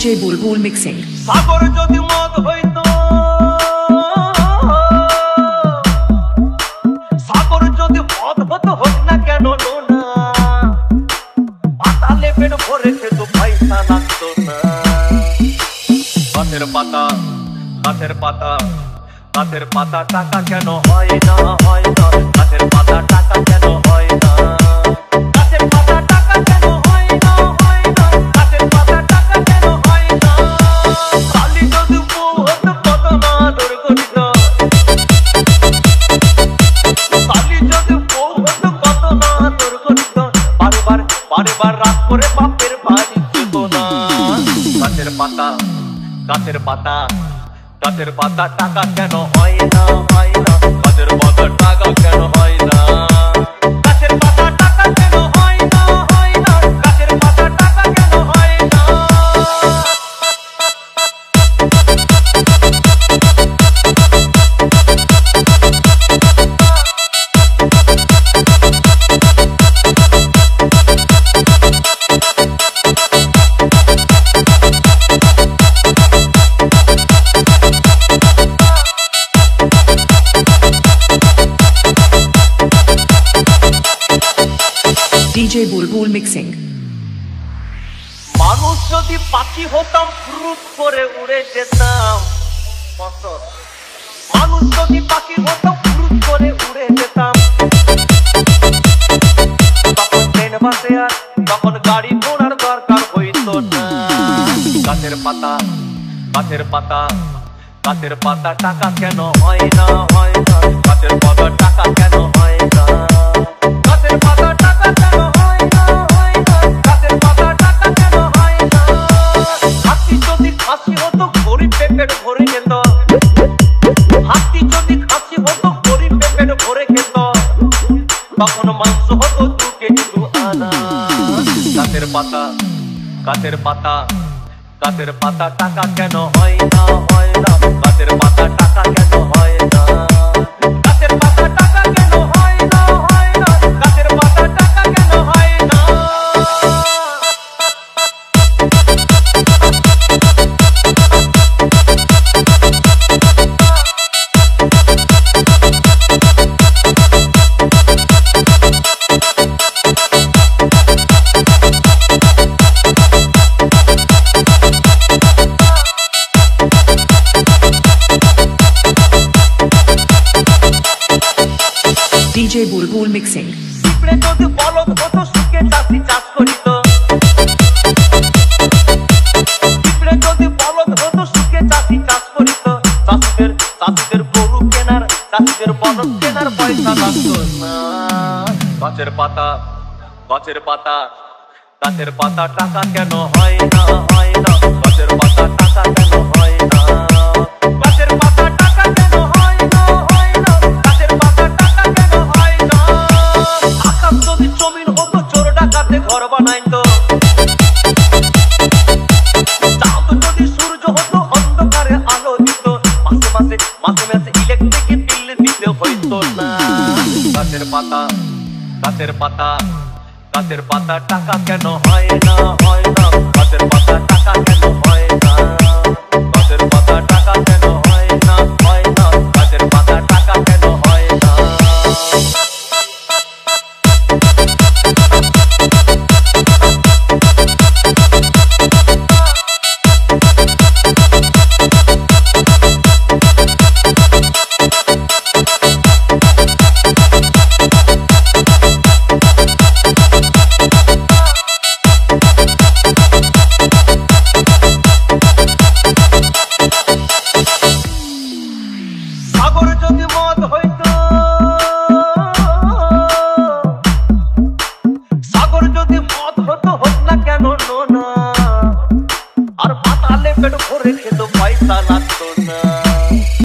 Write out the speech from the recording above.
DJ Bulbul mixing. সাগর যদি মদ হইতো, সাগর যদি মদ হতো হোক না কেন নোনা, পাতালে পেট ভরে খেত পয়সা লাগতো না। গাছের পাতা, গাছের পাতা, গাছের পাতা টাকা কেন হয় না, হয় না। গাছের পাতা টাকা কেন হয় না, গাছের পাতা টাকা কেন হয় না, হয় না। গাছের পাতা টাকা কেন হয় না। কালি যদি বউ হতো কত না দুর্গঠিত, কালি যদি বউ হতো কত না দুর্গঠিত। বারবার বারবার রাত করে বাপের বাড়ি যেত না। গাছের পাতা, গাছের পাতা, গাছের পাতা টাকা কেন হয় না, হয় না। গাছের পাতা টাকা কেন হয় না, গাছের পাতা টাকা কেন হয় না, হয় না। গাছের পাতা টাকা কেন হয় না। DJ Bulbul mixing. মানুষ যদি পাখি হতাম ফুরুত করে উড়ে যেতাম। মানুষ যদি পাখি হতাম ফুরুত করে উড়ে যেতাম। তখন ট্রেন বাসে আর তখন গাড়ি ঘোড়ার দরকার হইতো না। গাছের পাতা, গাছের পাতা, গাছের পাতা টাকা কেন হয় না, হয় না। গাছের পাতা টাকা কেন হয় না, গাছের পাতা টাকা কেন হয় না, হয় না। গাছের পাতা টাকা কেন হয় না। হাতি যদি খাসি হতো গরিব পেট ভরে খেত, হাতি যদি খাসি হতো গরিব পেট ভরে খেত। তখন মাংস হতো 2 কেজি 2 আনা। গাছের পাতা, গাছের পাতা, গাছের পাতা টাকা কেন হয় না, হয় না। গাছের পাতা টাকা কেন হয় না, গাছের পাতা টাকা কেন হয় না, হয় না। গাছের পাতা টাকা কেন হয় না। DJ Bulbul mixing. পিঁপড়ে যদি বলদ হতো সুখে চাষি চাষ করিত, পিঁপড়ে যদি বলদ হতো সুখে চাষি চাষ করিত। চাষিদের, চাষিদের গরু কেনার, চাষিদের বলদ কেনার পয়সা লাগতো না। গাছের পাতা, গাছের পাতা, গাছের পাতা টাকা কেন হয় না, হয় না। গাছের পাতা টাকা কেন হয় না, গাছের পাতা টাকা কেন হয় না, হয় না। গাছের পাতা টাকা কেন হয় না। আকাশ যদি জমিন হতো চোর ডাকাতে ঘর বানাইতো, চাঁদ যদি সূর্য হতো অন্ধকারে আলো দিত। মাসে মাসে, মাসে মাসে ইলেকট্রিক বিল দিতে হইতো না। গাছের পাতা, গাছের পাতা, গাছের পাতা টাকা কেন হয় না, হয় না। গাছের পাতা টাকা কেন হয় না, গাছের পাতা টাকা কেন হয় না, হয় না। গাছের পাতা টাকা কেন হয় না। সাগর যদি মদ হইতো, সাগর যদি মদ হতো হোক না কেন নোনা, আর পাতালে পেট ভরে খেত পয়সা লাগতো